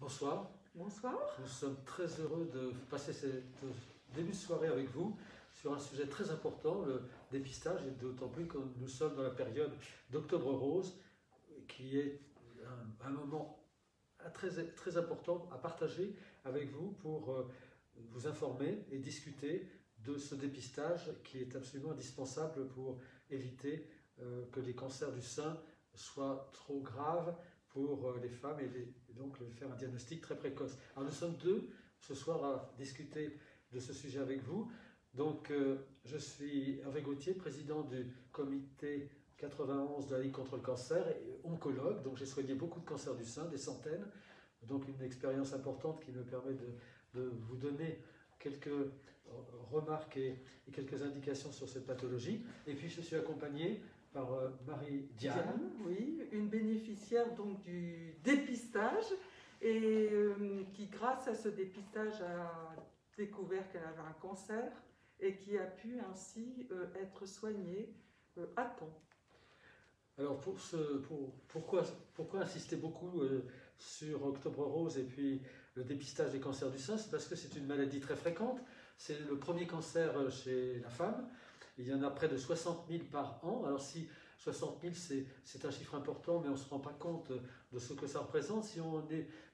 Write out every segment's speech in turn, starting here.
Bonsoir, Bonsoir. nous sommes très heureux de passer ce début de soirée avec vous sur un sujet très important, le dépistage, et d'autant plus que nous sommes dans la période d'Octobre Rose, qui est un moment très important à partager avec vous pour vous informer et discuter de ce dépistage qui est absolument indispensable pour éviter que les cancers du sein soient trop graves pour les femmes et donc faire un diagnostic très précoce. Alors nous sommes deux ce soir à discuter de ce sujet avec vous. Donc je suis Hervé Gauthier, président du comité 91 de la Ligue contre le cancer et oncologue, donc j'ai soigné beaucoup de cancers du sein, des centaines, donc une expérience importante qui me permet de vous donner quelques remarques et quelques indications sur cette pathologie. Et puis je suis accompagné par Marie-Diane. Oui, une bénéficiaire donc du dépistage et qui, grâce à ce dépistage, a découvert qu'elle avait un cancer et qui a pu ainsi être soignée à temps. Alors pourquoi insister beaucoup sur Octobre Rose et puis le dépistage des cancers du sein? C'est parce que c'est une maladie très fréquente. C'est le premier cancer chez la femme. Il y en a près de 60 000 par an. Alors si 60 000 c'est un chiffre important, mais on ne se rend pas compte de ce que ça représente. Si on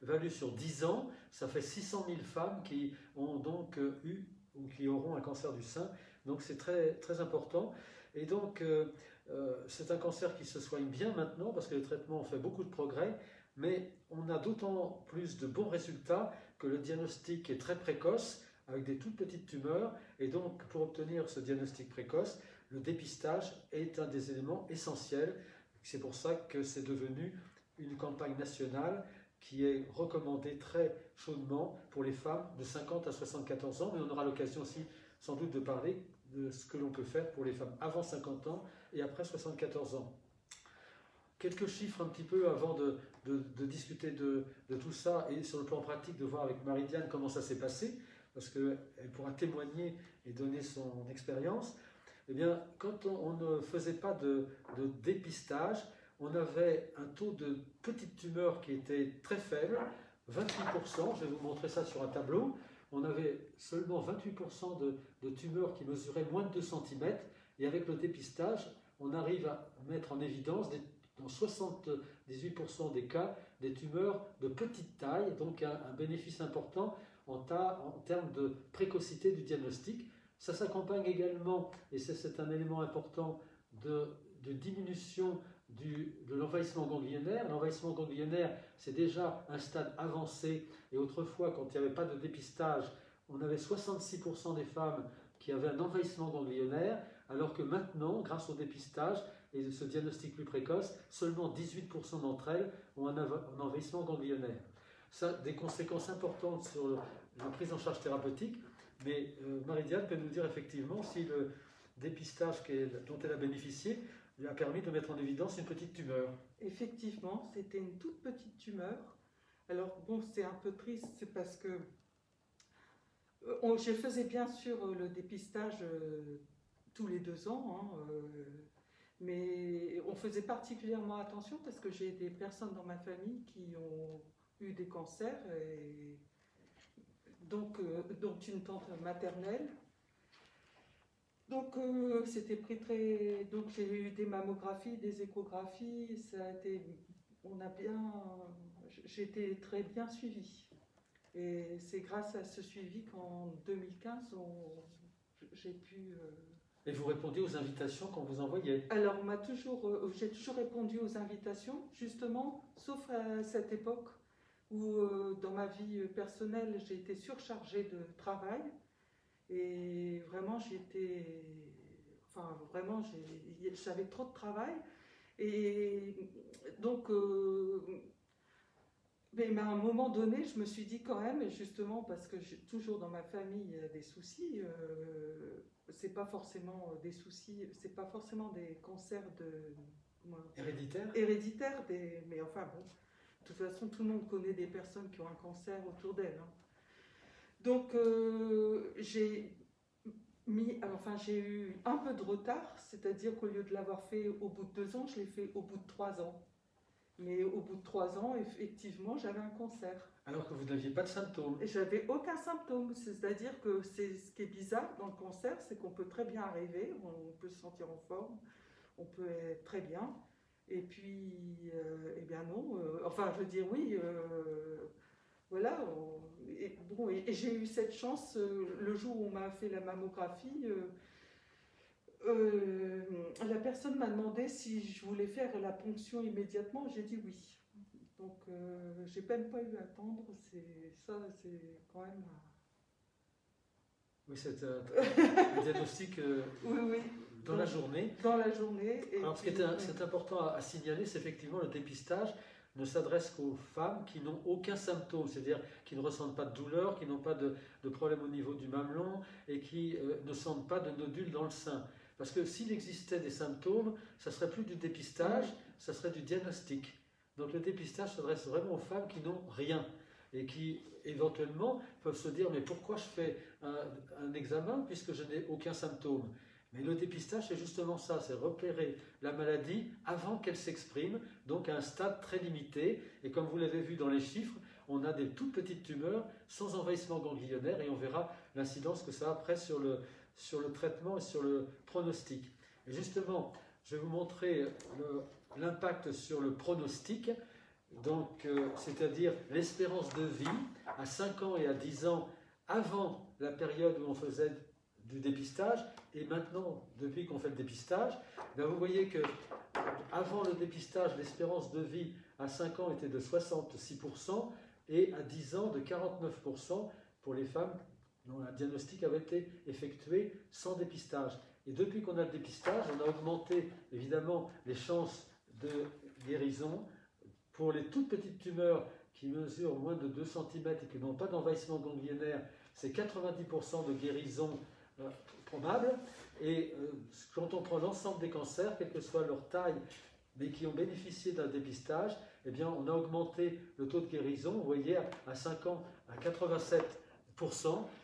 évalue sur 10 ans, ça fait 600 000 femmes qui ont donc eu ou qui auront un cancer du sein. Donc c'est très, très important. Et donc c'est un cancer qui se soigne bien maintenant parce que le traitement fait beaucoup de progrès, mais on a d'autant plus de bons résultats que le diagnostic est très précoce avec des toutes petites tumeurs, et donc pour obtenir ce diagnostic précoce, le dépistage est un des éléments essentiels. C'est pour ça que c'est devenu une campagne nationale qui est recommandée très chaudement pour les femmes de 50 à 74 ans, mais on aura l'occasion aussi sans doute de parler de ce que l'on peut faire pour les femmes avant 50 ans et après 74 ans. Quelques chiffres un petit peu avant de discuter de tout ça, et sur le plan pratique de voir avec Marie-Diane comment ça s'est passé, parce qu'elle pourra témoigner et donner son expérience. Eh bien, quand on ne faisait pas de dépistage, on avait un taux de petites tumeurs qui était très faible, 28%, je vais vous montrer ça sur un tableau. On avait seulement 28% de tumeurs qui mesuraient moins de 2 cm, et avec le dépistage, on arrive à mettre en évidence dans 78% des cas des tumeurs de petite taille, donc un bénéfice important en termes de précocité du diagnostic. Ça s'accompagne également, et c'est un élément important, de diminution de l'envahissement ganglionnaire. L'envahissement ganglionnaire, c'est déjà un stade avancé, et autrefois, quand il n'y avait pas de dépistage, on avait 66% des femmes qui avaient un envahissement ganglionnaire, alors que maintenant, grâce au dépistage et ce diagnostic plus précoce, seulement 18% d'entre elles ont un envahissement ganglionnaire. Ça a des conséquences importantes sur la prise en charge thérapeutique, mais Marie-Diane peut nous dire effectivement si le dépistage dont elle a bénéficié lui a permis de mettre en évidence une petite tumeur. Effectivement, c'était une toute petite tumeur. Alors bon, c'est un peu triste, c'est parce que je faisais bien sûr le dépistage tous les 2 ans, mais on faisait particulièrement attention parce que j'ai des personnes dans ma famille qui ont eu des cancers, et donc une tante maternelle. Donc c'était pris très. Donc j'ai eu des mammographies, des échographies. Ça a été. J'ai été très bien suivie. Et c'est grâce à ce suivi qu'en 2015, j'ai pu. Et vous répondiez aux invitations qu'on vous envoyait? Alors j'ai toujours répondu aux invitations, justement, sauf à cette époque où dans ma vie personnelle, j'ai été surchargée de travail. Et vraiment, j'avais trop de travail. Et donc, mais à un moment donné, je me suis dit quand même, justement, parce que toujours dans ma famille, il y a des soucis, c'est pas forcément des soucis, c'est pas forcément des cancers héréditaires, mais enfin bon, de toute façon, tout le monde connaît des personnes qui ont un cancer autour d'elles. Donc, j'ai eu un peu de retard, c'est-à-dire qu'au lieu de l'avoir fait au bout de 2 ans, je l'ai fait au bout de 3 ans. Mais au bout de 3 ans, effectivement, j'avais un cancer. Alors que vous n'aviez pas de symptômes. Et j'avais aucun symptôme. C'est-à-dire que ce qui est bizarre dans le cancer, c'est qu'on peut très bien arriver, on peut se sentir en forme, on peut être très bien. Et puis, eh bien non. Enfin, je veux dire, oui. Voilà. Et j'ai eu cette chance le jour où on m'a fait la mammographie. La personne m'a demandé si je voulais faire la ponction immédiatement. J'ai dit oui. Donc, j'ai même pas eu à attendre. C'est quand même. Oui, c'est un diagnostic Oui, oui. dans la journée. Dans la journée. Et alors, ce qui est important à signaler, c'est effectivement le dépistage ne s'adresse qu'aux femmes qui n'ont aucun symptôme, c'est-à-dire qui ne ressentent pas de douleur, qui n'ont pas de problème au niveau du mamelon et qui ne sentent pas de nodules dans le sein. Parce que s'il existait des symptômes, ça ne serait plus du dépistage, ça serait du diagnostic. Donc le dépistage s'adresse vraiment aux femmes qui n'ont rien et qui éventuellement peuvent se dire mais pourquoi je fais un examen puisque je n'ai aucun symptôme. Mais le dépistage, c'est justement ça, c'est repérer la maladie avant qu'elle s'exprime, donc à un stade très limité. Et comme vous l'avez vu dans les chiffres, on a des toutes petites tumeurs sans envahissement ganglionnaire et on verra l'incidence que ça a après sur le traitement et sur le pronostic. Et justement, je vais vous montrer l'impact sur le pronostic, donc c'est-à-dire l'espérance de vie à 5 ans et à 10 ans avant la période où on faisait du dépistage, et maintenant, depuis qu'on fait le dépistage, ben vous voyez que avant le dépistage, l'espérance de vie à 5 ans était de 66% et à 10 ans de 49% pour les femmes dont un diagnostic avait été effectué sans dépistage. Et depuis qu'on a le dépistage, on a augmenté évidemment les chances de guérison. Pour les toutes petites tumeurs qui mesurent moins de 2 cm et qui n'ont pas d'envahissement ganglionnaire, c'est 90% de guérison probable. Et quand on prend l'ensemble des cancers, quelle que soit leur taille, mais qui ont bénéficié d'un dépistage, eh bien, on a augmenté le taux de guérison, vous voyez, à 5 ans à 87%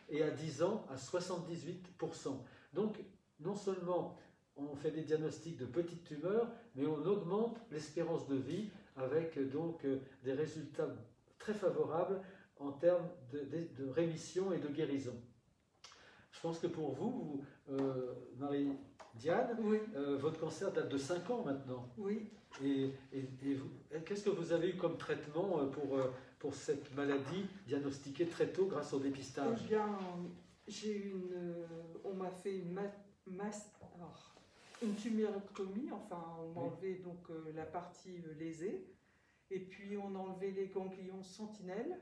et à 10 ans à 78%. Donc, non seulement on fait des diagnostics de petites tumeurs, mais on augmente l'espérance de vie avec donc des résultats très favorables en termes de rémission et de guérison. Je pense que pour vous, Marie-Diane, oui. Votre cancer date de 5 ans maintenant. Oui. Et qu'est-ce que vous avez eu comme traitement pour cette maladie diagnostiquée très tôt grâce au dépistage? Eh bien, on m'a fait une tumérectomie, enfin on m'a enlevé donc la partie lésée, et puis on a enlevé les ganglions sentinelles.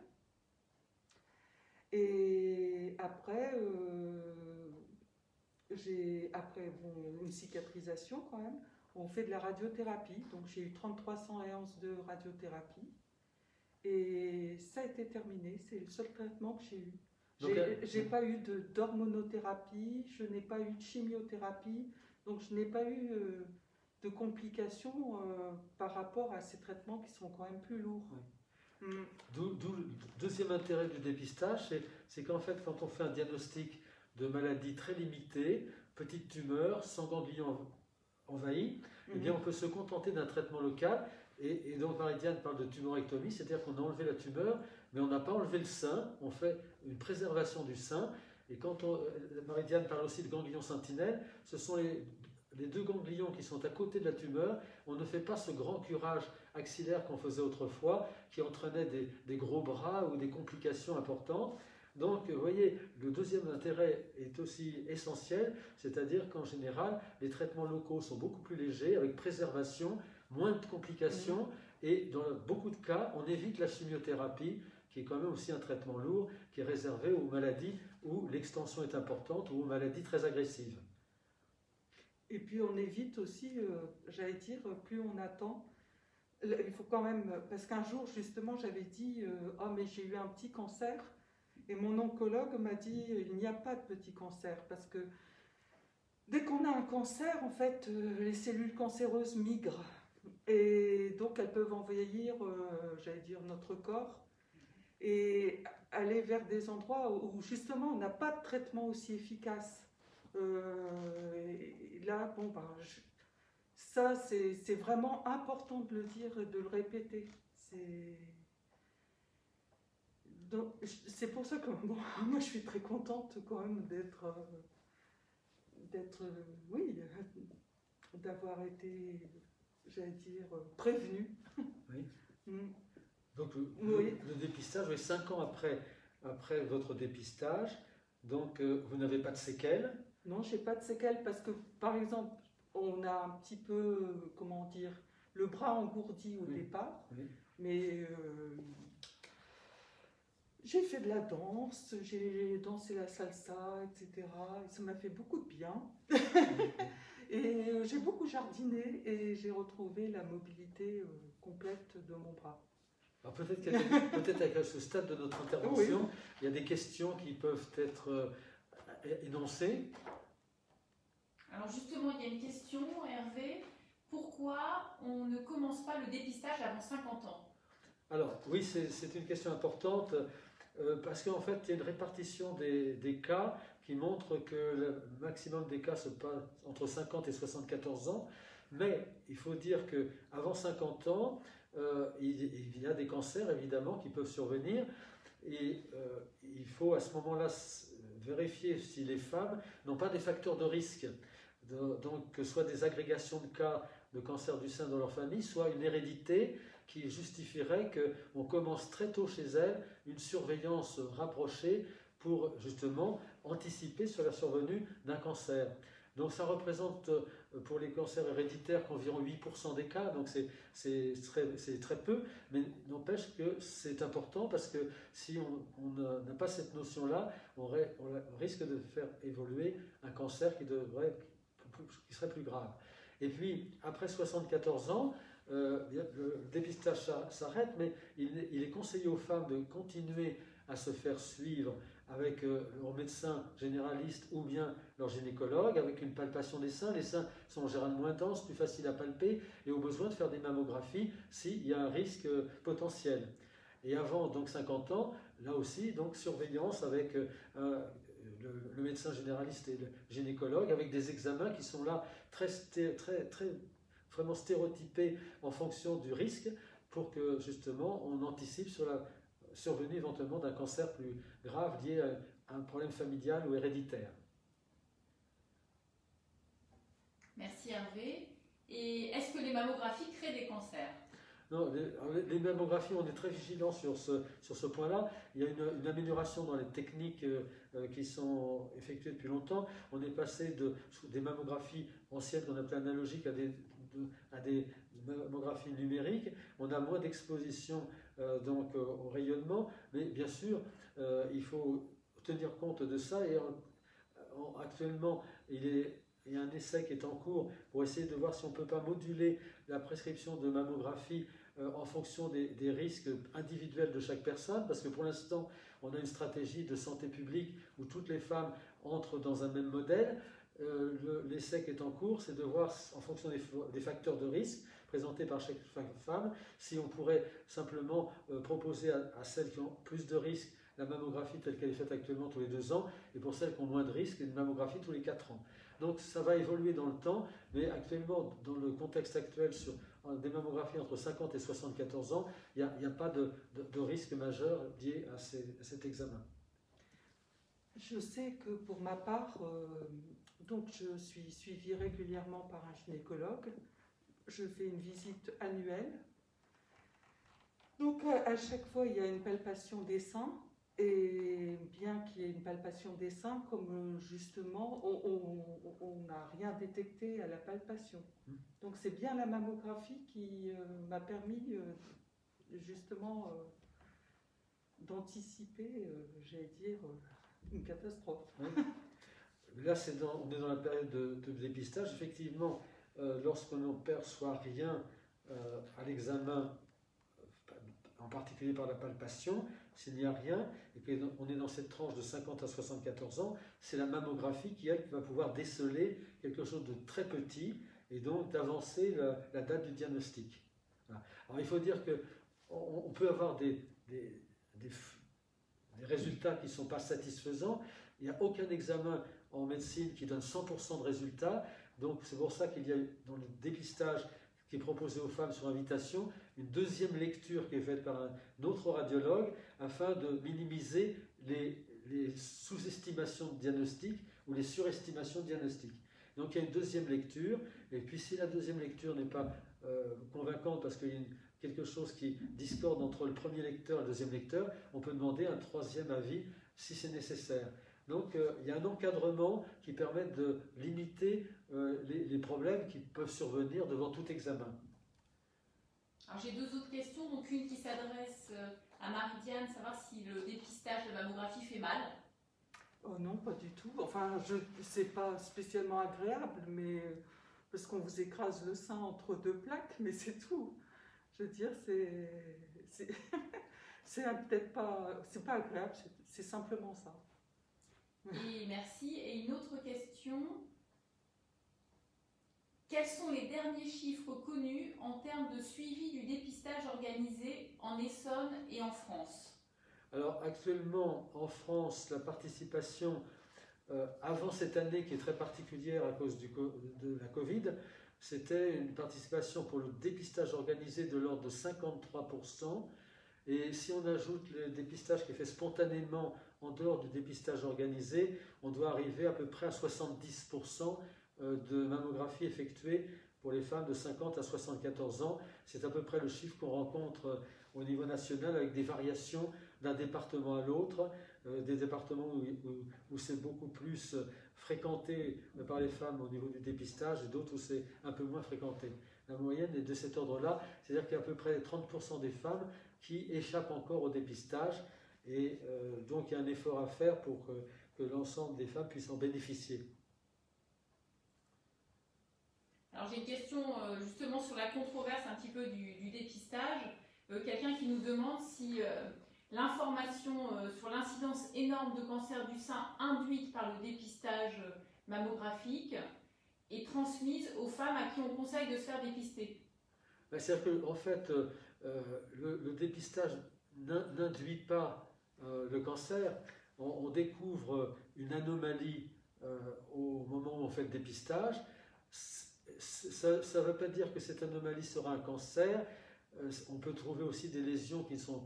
Et après, une cicatrisation quand même. On fait de la radiothérapie, donc j'ai eu 33 séances de radiothérapie. Et ça a été terminé, c'est le seul traitement que j'ai eu. J'ai pas eu d'hormonothérapie, je n'ai pas eu de chimiothérapie, donc je n'ai pas eu de complications par rapport à ces traitements qui sont quand même plus lourds. Oui. D'où le deuxième intérêt du dépistage, c'est qu'en fait, quand on fait un diagnostic de maladie très limitée, petite tumeur, sans ganglion envahi, eh bien on peut se contenter d'un traitement local. Et donc Marie-Diane parle de tumorectomie, c'est-à-dire qu'on a enlevé la tumeur, mais on n'a pas enlevé le sein, on fait une préservation du sein. Et quand Marie-Diane parle aussi de ganglions sentinelles, ce sont les 2 ganglions qui sont à côté de la tumeur. On ne fait pas ce grand curage axillaire qu'on faisait autrefois, qui entraînait des gros bras ou des complications importantes. Donc, vous voyez, le deuxième intérêt est aussi essentiel, c'est-à-dire qu'en général, les traitements locaux sont beaucoup plus légers, avec préservation, moins de complications, et dans beaucoup de cas, on évite la chimiothérapie, qui est quand même aussi un traitement lourd, qui est réservé aux maladies où l'extension est importante ou aux maladies très agressives. Et puis on évite aussi, j'allais dire, plus on attend, il faut quand même, parce qu'un jour justement j'avais dit, oh mais j'ai eu un petit cancer, et mon oncologue m'a dit, il n'y a pas de petit cancer, parce que dès qu'on a un cancer, en fait, les cellules cancéreuses migrent, et donc elles peuvent envahir, j'allais dire, notre corps, et aller vers des endroits où justement on n'a pas de traitement aussi efficace. Et là, bon, Ça, c'est vraiment important de le dire et de le répéter. C'est pour ça que bon, moi je suis très contente quand même oui, d'avoir été, j'allais dire, prévenue. Oui. Mm. Donc Oui. le dépistage, oui, 5 ans après votre dépistage, donc vous n'avez pas de séquelles? Non, j'ai pas de séquelles parce que, par exemple, on a un petit peu, comment dire, le bras engourdi au Oui. départ, Oui. mais j'ai fait de la danse, j'ai dansé la salsa, etc. Et ça m'a fait beaucoup de bien. Et j'ai beaucoup jardiné et j'ai retrouvé la mobilité complète de mon bras. Alors peut-être à ce stade de notre intervention, oui, il y a des questions qui peuvent être énoncées. Alors justement, il y a une question, Hervé. Pourquoi on ne commence pas le dépistage avant 50 ans? Alors oui, c'est une question importante parce qu'en fait, il y a une répartition des cas qui montre que le maximum des cas se passe entre 50 et 74 ans. Mais il faut dire qu'avant 50 ans, il y a des cancers évidemment qui peuvent survenir et il faut à ce moment-là vérifier si les femmes n'ont pas des facteurs de risque, donc que soit des agrégations de cas de cancer du sein dans leur famille, soit une hérédité qui justifierait qu'on commence très tôt chez elles une surveillance rapprochée pour justement anticiper sur la survenue d'un cancer. Donc ça représente pour les cancers héréditaires qu'environ 8% des cas, donc c'est très peu, mais n'empêche que c'est important parce que si on n'a pas cette notion-là, on risque de faire évoluer un cancer qui serait plus grave. Et puis après 74 ans, le dépistage s'arrête, mais il est conseillé aux femmes de continuer à se faire suivre avec leur médecin généraliste ou bien leur gynécologue, avec une palpation des seins. Les seins sont en général moins denses, plus faciles à palper, et au besoin de faire des mammographies s'il y a un risque potentiel. Et avant donc 50 ans, là aussi, donc surveillance avec le médecin généraliste et le gynécologue, avec des examens qui sont là très vraiment stéréotypés en fonction du risque, pour que justement on anticipe sur la survenue éventuellement d'un cancer plus grave lié à un problème familial ou héréditaire. Merci Hervé. Et est-ce que les mammographies créent des cancers? Non, les mammographies, on est très vigilant sur ce point-là. Il y a une amélioration dans les techniques qui sont effectuées depuis longtemps. On est passé des mammographies anciennes qu'on appelait analogiques à des mammographies numériques. On a moins d'exposition donc au rayonnement, mais bien sûr, il faut tenir compte de ça. Et actuellement, il y a un essai qui est en cours pour essayer de voir si on ne peut pas moduler la prescription de mammographie en fonction des risques individuels de chaque personne, parce que pour l'instant, on a une stratégie de santé publique où toutes les femmes entrent dans un même modèle. L'essai qui est en cours, c'est de voir en fonction des facteurs de risque présentés par chaque femme, si on pourrait simplement proposer à celles qui ont plus de risques la mammographie telle qu'elle est faite actuellement tous les 2 ans, et pour celles qui ont moins de risques, une mammographie tous les 4 ans. Donc ça va évoluer dans le temps, mais actuellement, dans le contexte actuel, sur des mammographies entre 50 et 74 ans, il n'y a pas de risque majeur lié à cet examen. Je sais que pour ma part, donc je suis suivie régulièrement par un gynécologue. Je fais une visite annuelle. Donc à chaque fois, il y a une palpation des seins. Et bien qu'il y ait une palpation des seins, comme justement, on n'a rien détecté à la palpation. Donc c'est bien la mammographie qui m'a permis justement d'anticiper, j'allais dire, une catastrophe. Oui. Là, on est dans la période de dépistage. Effectivement, lorsqu'on ne perçoit rien à l'examen, en particulier par la palpation, s'il n'y a rien, et qu'on est dans cette tranche de 50 à 74 ans, c'est la mammographie qui, elle, va pouvoir déceler quelque chose de très petit, et donc d'avancer la date du diagnostic. Voilà. Alors il faut dire qu'on peut avoir des résultats qui ne sont pas satisfaisants. Il n'y a aucun examen en médecine qui donne 100% de résultats. Donc c'est pour ça qu'il y a dans le dépistage qui est proposé aux femmes sur invitation, une deuxième lecture qui est faite par un autre radiologue afin de minimiser les sous-estimations de diagnostic ou les surestimations de diagnostic. Donc il y a une deuxième lecture, et puis si la deuxième lecture n'est pas convaincante parce qu'il y a quelque chose qui discorde entre le premier lecteur et le deuxième lecteur, on peut demander un troisième avis si c'est nécessaire. Donc il y a un encadrement qui permet de limiter les problèmes qui peuvent survenir devant tout examen. Alors j'ai deux autres questions, donc une qui s'adresse à Marie-Diane, savoir si le dépistage de mammographie fait mal. Oh non, pas du tout. Enfin, c'est pas spécialement agréable, mais parce qu'on vous écrase le sein entre deux plaques, mais c'est tout. Je veux dire, c'est peut-être pas, c'est pas agréable, c'est simplement ça. Et merci. Et une autre question. Quels sont les derniers chiffres connus en termes de suivi du dépistage organisé en Essonne et en France? Alors actuellement, en France, la participation, avant cette année qui est très particulière à cause de la Covid, c'était une participation pour le dépistage organisé de l'ordre de 53%. Et si on ajoute le dépistage qui est fait spontanément en dehors du dépistage organisé, on doit arriver à peu près à 70% de mammographie effectuée pour les femmes de 50 à 74 ans. C'est à peu près le chiffre qu'on rencontre au niveau national avec des variations d'un département à l'autre, des départements où c'est beaucoup plus fréquenté par les femmes au niveau du dépistage et d'autres où c'est un peu moins fréquenté. La moyenne est de cet ordre-là, c'est-à-dire qu'il y a à peu près 30% des femmes qui échappent encore au dépistage et donc il y a un effort à faire pour que l'ensemble des femmes puissent en bénéficier. Alors j'ai une question justement sur la controverse un petit peu du dépistage. Quelqu'un qui nous demande si l'information sur l'incidence énorme de cancer du sein induite par le dépistage mammographique est transmise aux femmes à qui on conseille de se faire dépister. C'est-à-dire qu'en fait, le dépistage n'induit pas le cancer. On découvre une anomalie au moment où on fait le dépistage. Ça ne veut pas dire que cette anomalie sera un cancer. On peut trouver aussi des lésions qui sont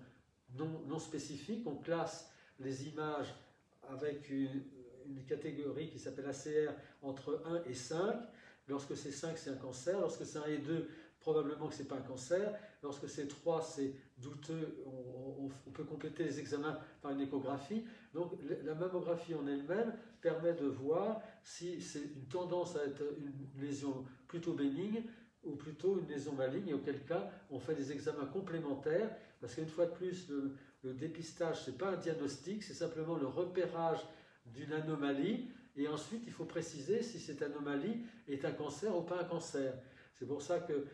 non spécifiques. On classe les images avec une catégorie qui s'appelle ACR entre 1 et 5. Lorsque c'est 5, c'est un cancer. Lorsque c'est 1 et 2, probablement que ce n'est pas un cancer. Lorsque c'est 3, c'est douteux. On peut compléter les examens par une échographie. Donc la mammographie en elle-même permet de voir si c'est une tendance à être une lésion plutôt bénigne ou plutôt une lésion maligne, et auquel cas on fait des examens complémentaires, parce qu'une fois de plus, le dépistage, ce n'est pas un diagnostic, c'est simplement le repérage d'une anomalie, et ensuite il faut préciser si cette anomalie est un cancer ou pas un cancer. C'est pour ça que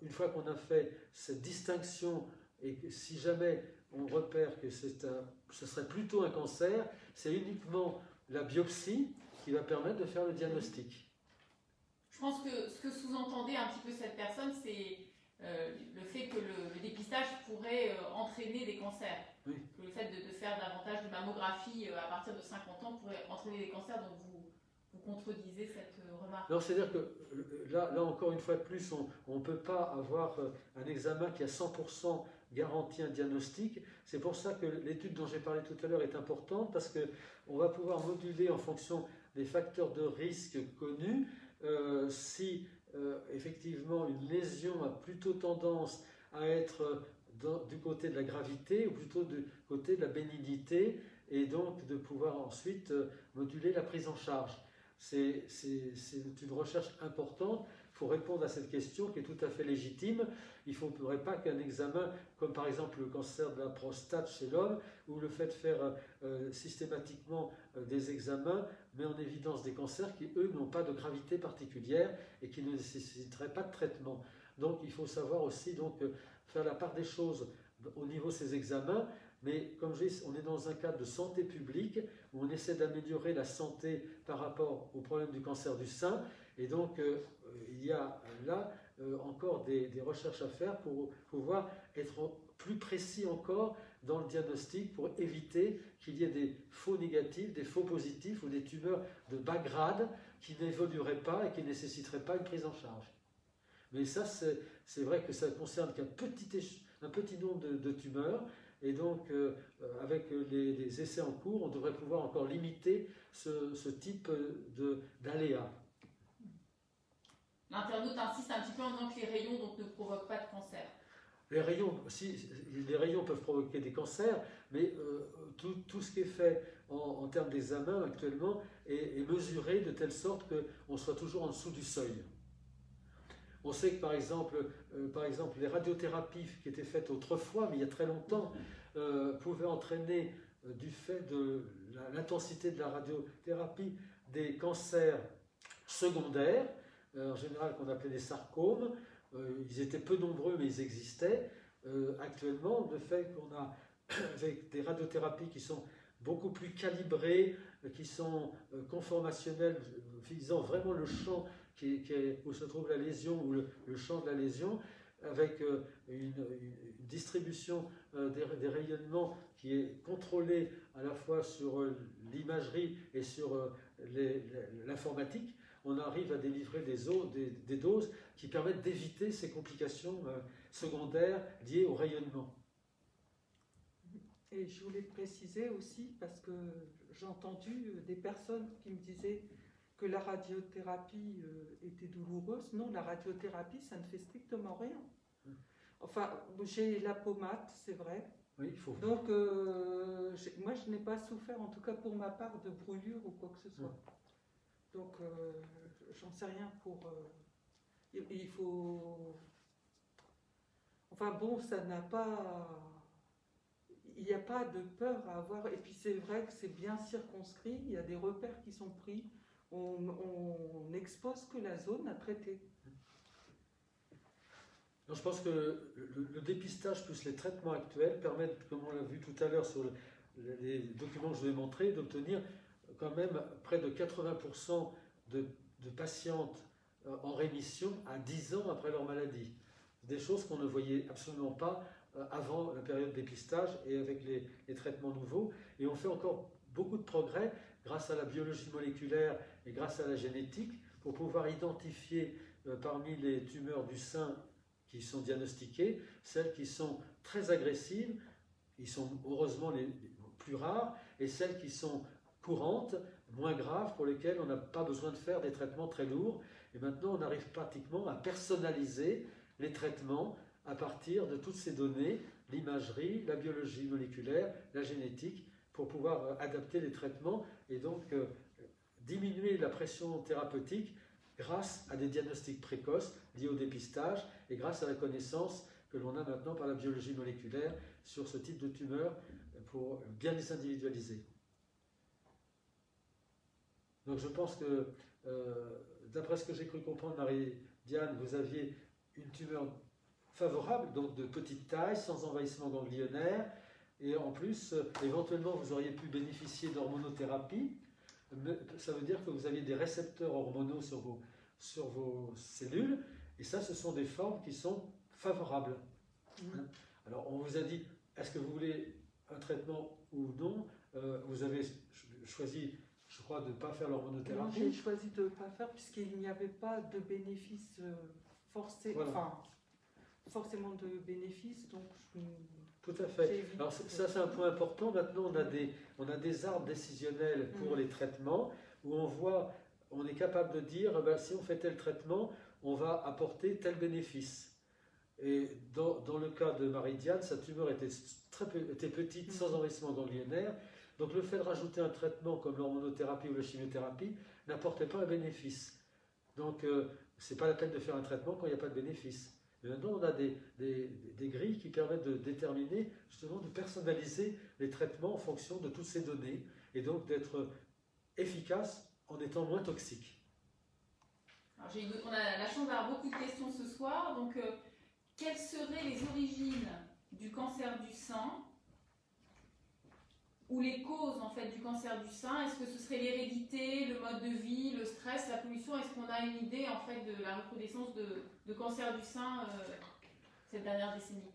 une fois qu'on a fait cette distinction, et que si jamais on repère que ce serait plutôt un cancer, c'est uniquement la biopsie qui va permettre de faire le diagnostic. Je pense que ce que sous-entendait un petit peu cette personne, c'est le fait que le dépistage pourrait entraîner des cancers. Oui. Que le fait de faire davantage de mammographie à partir de 50 ans pourrait entraîner des cancers, donc vous contredisez cette remarque. Non, c'est-à-dire que là encore une fois de plus, on ne peut pas avoir un examen qui a 100% garantit un diagnostic. C'est pour ça que l'étude dont j'ai parlé tout à l'heure est importante, parce qu'on va pouvoir moduler en fonction des facteurs de risque connus si effectivement une lésion a plutôt tendance à être du côté de la gravité ou plutôt du côté de la bénignité, et donc de pouvoir ensuite moduler la prise en charge. C'est une recherche importante. Il faut répondre à cette question qui est tout à fait légitime. Il ne faudrait pas qu'un examen, comme par exemple le cancer de la prostate chez l'homme, ou le fait de faire systématiquement des examens, met en évidence des cancers qui, eux, n'ont pas de gravité particulière et qui ne nécessiteraient pas de traitement. Donc il faut savoir aussi faire la part des choses au niveau de ces examens. Mais comme je dis, on est dans un cadre de santé publique où on essaie d'améliorer la santé par rapport au problème du cancer du sein. Et donc, il y a là encore des recherches à faire pour pouvoir être plus précis encore dans le diagnostic pour éviter qu'il y ait des faux négatifs, des faux positifs ou des tumeurs de bas grade qui n'évoluerait pas et qui ne nécessiterait pas une prise en charge. Mais ça, c'est vrai que ça ne concerne qu'un petit nombre de tumeurs, et donc avec les essais en cours, on devrait pouvoir encore limiter ce type d'aléa. L'internaute insiste un petit peu en disant que les rayons donc, ne provoquent pas de cancer. Les rayons peuvent provoquer des cancers, mais tout ce qui est fait en termes d'examen actuellement est mesuré de telle sorte qu'on soit toujours en dessous du seuil. On sait que par exemple les radiothérapies qui étaient faites autrefois, mais il y a très longtemps, pouvaient entraîner, du fait de l'intensité de la radiothérapie, des cancers secondaires, en général qu'on appelait des sarcomes. Ils étaient peu nombreux, mais ils existaient. Actuellement, le fait qu'on a avec des radiothérapies qui sont beaucoup plus calibrées, qui sont conformationnelles, visant vraiment le champ où se trouve la lésion, ou le champ de la lésion, avec une distribution des rayonnements qui est contrôlée à la fois sur l'imagerie et sur l'informatique, on arrive à délivrer des doses qui permettent d'éviter ces complications secondaires liées au rayonnement. Et je voulais préciser aussi, parce que j'ai entendu des personnes qui me disaient que la radiothérapie était douloureuse. Non, la radiothérapie, ça ne fait strictement rien. Enfin, j'ai la pommade, c'est vrai. Oui, il faut. Donc, moi, je n'ai pas souffert, en tout cas pour ma part, de brûlure ou quoi que ce soit. Donc, j'en sais rien pour... il faut... Enfin bon, ça n'a pas... Il n'y a pas de peur à avoir. Et puis c'est vrai que c'est bien circonscrit. Il y a des repères qui sont pris. On n'expose que la zone à traiter. Donc, je pense que le dépistage plus les traitements actuels permettent, comme on l'a vu tout à l'heure sur les documents que je vous ai montrés, d'obtenir quand même près de 80% de patientes en rémission à 10 ans après leur maladie. Des choses qu'on ne voyait absolument pas avant la période de dépistage et avec les traitements nouveaux. Et on fait encore beaucoup de progrès grâce à la biologie moléculaire et grâce à la génétique pour pouvoir identifier parmi les tumeurs du sein qui sont diagnostiquées, celles qui sont très agressives, qui sont heureusement les plus rares, et celles qui sont courantes, moins graves, pour lesquelles on n'a pas besoin de faire des traitements très lourds. Et maintenant, on arrive pratiquement à personnaliser les traitements à partir de toutes ces données, l'imagerie, la biologie moléculaire, la génétique, pour pouvoir adapter les traitements et donc diminuer la pression thérapeutique grâce à des diagnostics précoces liés au dépistage et grâce à la connaissance que l'on a maintenant par la biologie moléculaire sur ce type de tumeurs pour bien les individualiser. Donc je pense que, d'après ce que j'ai cru comprendre, Marie-Diane, vous aviez une tumeur favorable, donc de petite taille, sans envahissement ganglionnaire, et en plus, éventuellement, vous auriez pu bénéficier d'hormonothérapie. Ça veut dire que vous aviez des récepteurs hormonaux sur vos cellules, et ça, ce sont des formes qui sont favorables. Alors, on vous a dit, est-ce que vous voulez un traitement ou non? Vous avez choisi, je crois, de ne pas faire l'hormonothérapie. J'ai choisi de ne pas faire puisqu'il n'y avait pas de bénéfice forcé, voilà. Enfin, forcément de bénéfices, donc tout à fait. Alors ça, c'est un point important. Maintenant, on a des arbres décisionnels pour les traitements où on est capable de dire, si on fait tel traitement, on va apporter tel bénéfice. Et dans le cas de Marie-Diane, sa tumeur était petite, sans envahissement ganglionnaire. Donc le fait de rajouter un traitement comme l'hormonothérapie ou la chimiothérapie n'apportait pas un bénéfice. Donc ce n'est pas la peine de faire un traitement quand il n'y a pas de bénéfice. Mais maintenant, on a des grilles qui permettent de déterminer, justement, de personnaliser les traitements en fonction de toutes ces données et donc d'être efficace en étant moins toxique. Alors, on a la chance d'avoir beaucoup de questions ce soir. Donc, quelles seraient les origines du cancer du sein ou les causes en fait du cancer du sein? Est-ce que ce serait l'hérédité, le mode de vie, le stress, la pollution? Est-ce qu'on a une idée en fait de la recrudescence de cancer du sein cette dernière décennie?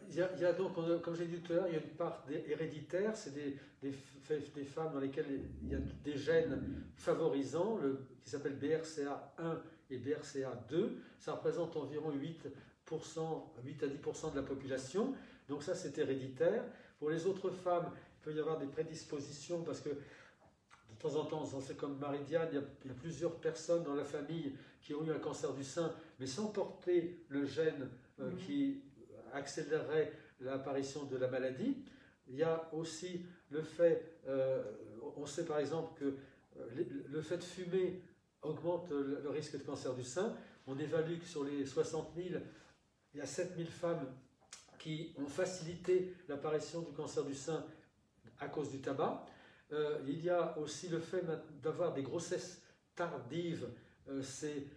Il y a donc, comme j'ai dit tout à l'heure, il y a une part héréditaire, c'est des femmes dans lesquelles il y a des gènes favorisants, qui s'appellent BRCA1 et BRCA2. Ça représente environ 8 à 10% de la population. Donc ça, c'est héréditaire. Pour les autres femmes, il peut y avoir des prédispositions parce que de temps en temps, c'est comme Marie-Diane, il y a plusieurs personnes dans la famille qui ont eu un cancer du sein, mais sans porter le gène qui accélérerait l'apparition de la maladie. Il y a aussi le fait, on sait par exemple que le fait de fumer augmente le risque de cancer du sein. On évalue que sur les 60 000, il y a 7 000 femmes qui ont facilité l'apparition du cancer du sein à cause du tabac. Il y a aussi le fait d'avoir des grossesses tardives, c'est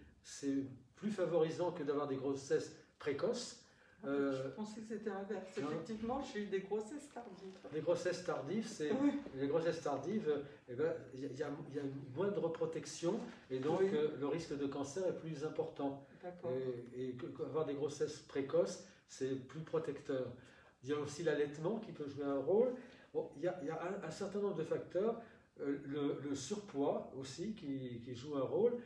plus favorisant que d'avoir des grossesses précoces. Je pensais que c'était l'inverse. Effectivement, j'ai eu des grossesses tardives. Les grossesses tardives, il y a une moindre protection et donc le risque de cancer est plus important. Et avoir des grossesses précoces, c'est plus protecteur. Il y a aussi l'allaitement qui peut jouer un rôle. Bon, il y a un certain nombre de facteurs. Le surpoids aussi qui joue un rôle.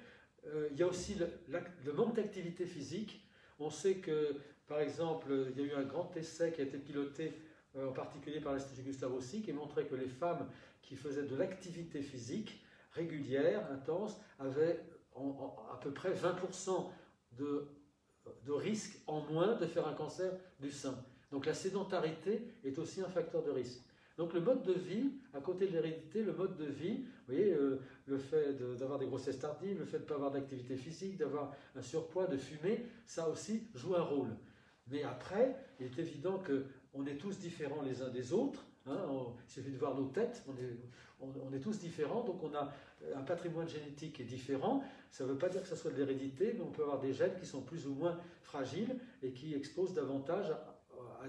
Il y a aussi le manque d'activité physique. On sait que, par exemple, il y a eu un grand essai qui a été piloté en particulier par l'Institut Gustave Roussy qui montrait que les femmes qui faisaient de l'activité physique régulière, intense, avaient à peu près 20% de risque en moins de faire un cancer du sein. Donc la sédentarité est aussi un facteur de risque. Donc le mode de vie, à côté de l'hérédité, le mode de vie, vous voyez, le fait d'avoir des grossesses tardives, le fait de ne pas avoir d'activité physique, d'avoir un surpoids, de fumer, ça aussi joue un rôle. Mais après, il est évident qu'on est tous différents les uns des autres. Hein, il suffit de voir nos têtes, on est tous différents, donc on a un patrimoine génétique qui est différent. Ça ne veut pas dire que ce soit de l'hérédité, mais on peut avoir des gènes qui sont plus ou moins fragiles et qui exposent davantage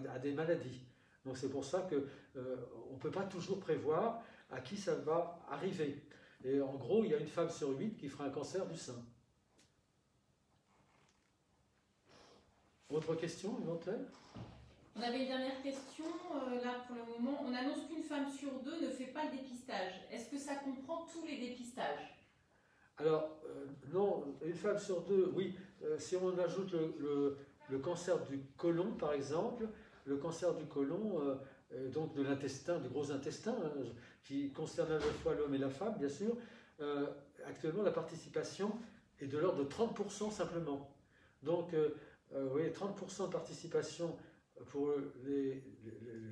à des maladies. Donc c'est pour ça qu'on ne peut pas toujours prévoir à qui ça va arriver. Et en gros, il y a une femme sur 8 qui fera un cancer du sein. Autre question éventuelle ? On avait une dernière question, là pour le moment. On annonce qu'une femme sur 2 ne fait pas le dépistage. Est-ce que ça comprend tous les dépistages ? Alors, non, une femme sur 2, oui. Si on ajoute le cancer du côlon, par exemple, le cancer du côlon, donc de l'intestin, du gros intestin, qui concerne à la fois l'homme et la femme, bien sûr, actuellement, la participation est de l'ordre de 30% simplement. Donc, vous voyez, 30% de participation pour le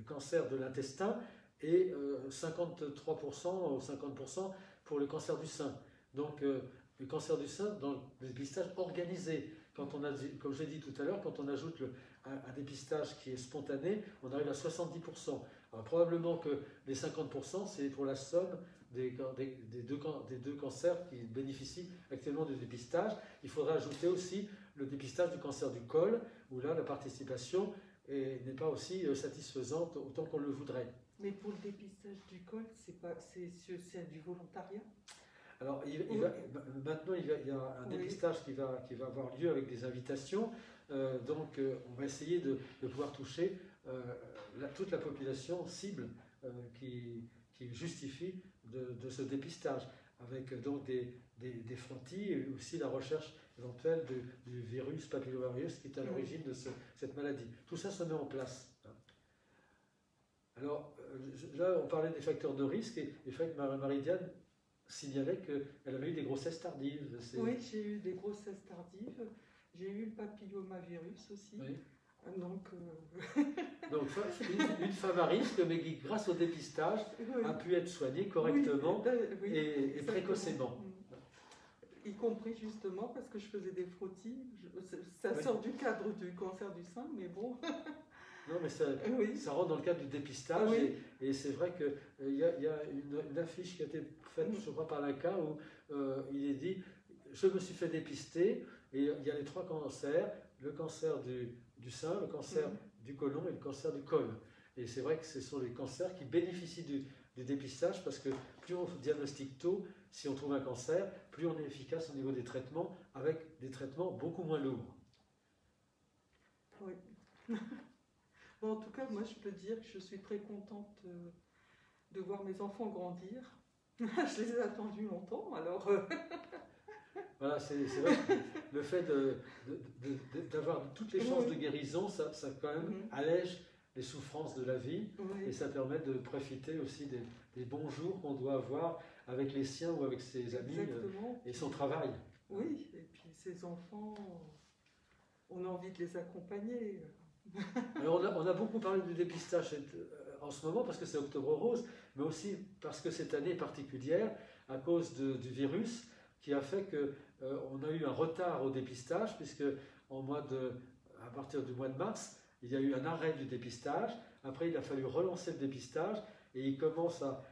cancer de l'intestin et 53% ou 50% pour le cancer du sein. Donc, le cancer du sein dans le dépistage organisé. Quand on a, comme j'ai dit tout à l'heure, quand on ajoute un dépistage qui est spontané, on arrive à 70%. Alors, probablement que les 50%, c'est pour la somme des deux cancers qui bénéficient actuellement du dépistage. Il faudra ajouter aussi le dépistage du cancer du col, où là, la participation n'est pas aussi satisfaisante autant qu'on le voudrait. Mais pour le dépistage du col, c'est du volontariat ? Alors, maintenant, il y a un dépistage qui va avoir lieu avec des invitations. Donc, on va essayer de pouvoir toucher toute la population cible qui justifie de ce dépistage, avec donc des frottis et aussi la recherche éventuelle du virus papillomavirus qui est à l'origine de cette maladie. Tout ça se met en place. Alors, là, on parlait des facteurs de risque et le fait que Marie-Diane signalait qu'elle avait eu des grossesses tardives. Oui, j'ai eu des grossesses tardives. J'ai eu le papillomavirus aussi. Oui. Donc, une femme à risque, mais qui, grâce au dépistage, a pu être soignée correctement et précocement. Y compris justement parce que je faisais des frottis. Ça sort du cadre du cancer du sein, mais bon. Non, mais ça rentre dans le cadre du dépistage. Et c'est vrai qu'il y a une affiche qui a été faite, je crois, par l'INCa où il est dit « Je me suis fait dépister » et il y a les 3 cancers, le cancer du sein, le cancer du côlon et le cancer du col. Et c'est vrai que ce sont les cancers qui bénéficient du dépistage parce que plus on diagnostique tôt, si on trouve un cancer, plus on est efficace au niveau des traitements avec des traitements beaucoup moins lourds. Oui. Bon, en tout cas, moi, je peux dire que je suis très contente de voir mes enfants grandir. Je les ai attendus longtemps, alors... Voilà, c'est vrai que le fait d'avoir toutes les chances de guérison, ça quand même allège les souffrances de la vie et ça permet de profiter aussi des bons jours qu'on doit avoir avec les siens ou avec ses amis et son travail. Oui, et puis ces enfants, on a envie de les accompagner. Alors on a beaucoup parlé du dépistage en ce moment parce que c'est Octobre Rose, mais aussi parce que cette année est particulière à cause du virus qui a fait qu'on a eu un retard au dépistage puisque à partir du mois de mars, il y a eu un arrêt du dépistage. Après, il a fallu relancer le dépistage et il commence à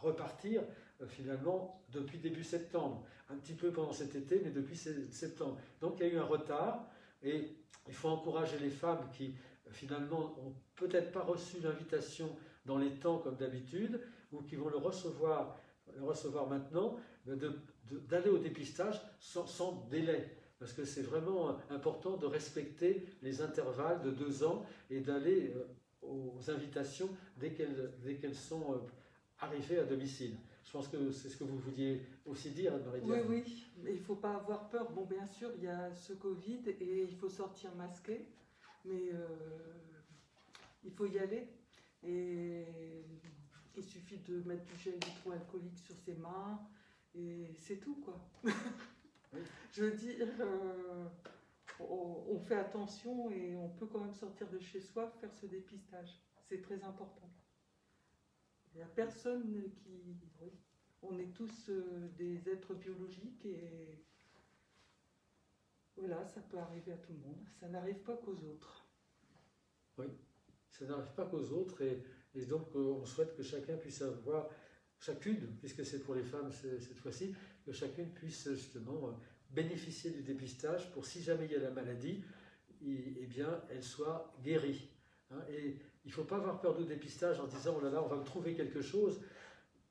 repartir finalement depuis début septembre. Un petit peu pendant cet été, mais depuis septembre. Donc il y a eu un retard et il faut encourager les femmes qui finalement n'ont peut-être pas reçu l'invitation dans les temps comme d'habitude ou qui vont le recevoir maintenant, d'aller au dépistage sans délai. Parce que c'est vraiment important de respecter les intervalles de 2 ans et d'aller aux invitations dès qu'elles sont arrivées à domicile. Je pense que c'est ce que vous vouliez aussi dire, Anne-Marie. Oui, mais il ne faut pas avoir peur. Bon, bien sûr, il y a ce Covid et il faut sortir masqué, mais il faut y aller. Et il suffit de mettre du gel hydroalcoolique sur ses mains et c'est tout, quoi. Oui. Je veux dire, on fait attention et on peut quand même sortir de chez soi, faire ce dépistage. C'est très important. Il n'y a personne qui... Oui. On est tous des êtres biologiques et voilà, ça peut arriver à tout le monde. Ça n'arrive pas qu'aux autres. Oui, ça n'arrive pas qu'aux autres et donc on souhaite que chacun puisse avoir, chacune, puisque c'est pour les femmes cette fois-ci, que chacune puisse justement bénéficier du dépistage pour si jamais il y a la maladie, eh bien elle soit guérie. Hein, et il ne faut pas avoir peur du dépistage en disant oh là là, on va me trouver quelque chose.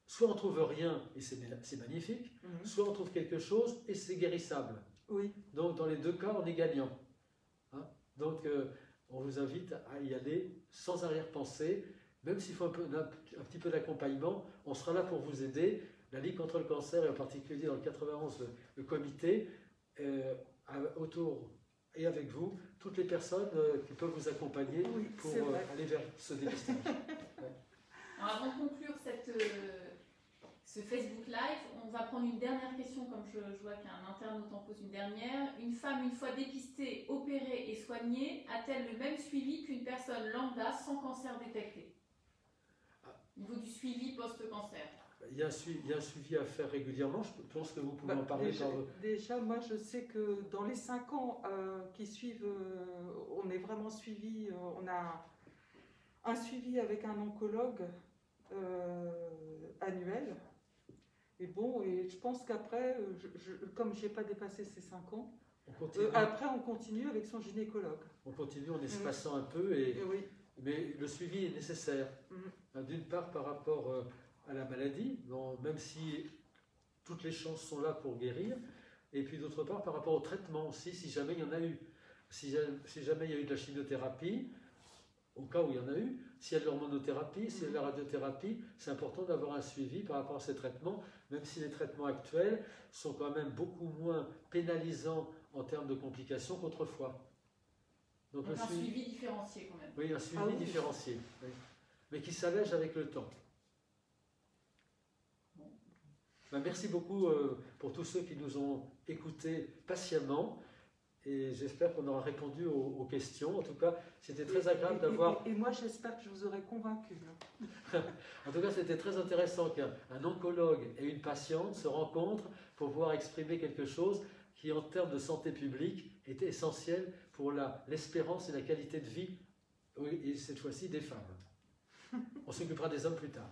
Soit on ne trouve rien et c'est magnifique, soit on trouve quelque chose et c'est guérissable. Oui. Donc dans les deux cas, on est gagnant. Hein, donc on vous invite à y aller sans arrière-pensée, même s'il faut un petit peu d'accompagnement, on sera là pour vous aider. La Ligue contre le cancer et en particulier dans le 91, le comité, autour et avec vous, toutes les personnes qui peuvent vous accompagner pour aller vers ce dépistage. Ouais. Alors avant de conclure ce Facebook Live, on va prendre une dernière question, comme je vois qu'un internaute en pose une dernière. Une femme, une fois dépistée, opérée et soignée, a-t-elle le même suivi qu'une personne lambda sans cancer détecté? Au niveau du suivi post-cancer. Il y a un suivi à faire régulièrement, je pense que vous pouvez en parler. Déjà, moi je sais que dans les 5 ans qui suivent, on est vraiment suivi, on a un suivi avec un oncologue annuel. Et bon, et je pense qu'après, comme je n'ai pas dépassé ces 5 ans, après on continue avec son gynécologue. On continue en espaçant un peu, oui. Mais le suivi est nécessaire. D'une part par rapport à la maladie, même si toutes les chances sont là pour guérir, et puis d'autre part par rapport au traitement aussi, si jamais il y en a eu. Si jamais il y a eu de la chimiothérapie, au cas où il y en a eu, s'il y a de l'hormonothérapie, s'il y a de la radiothérapie, c'est important d'avoir un suivi par rapport à ces traitements, même si les traitements actuels sont quand même beaucoup moins pénalisants en termes de complications qu'autrefois. Donc un suivi différencié quand même. Oui, un suivi différencié, oui. Mais qui s'allège avec le temps. Ben, merci beaucoup pour tous ceux qui nous ont écoutés patiemment. Et j'espère qu'on aura répondu aux questions. En tout cas, c'était très agréable d'avoir... Et moi, j'espère que je vous aurai convaincu. En tout cas, c'était très intéressant qu'un oncologue et une patiente se rencontrent pour pouvoir exprimer quelque chose qui, en termes de santé publique, est essentiel pour l'espérance et la qualité de vie, et cette fois-ci des femmes. On s'occupera des hommes plus tard.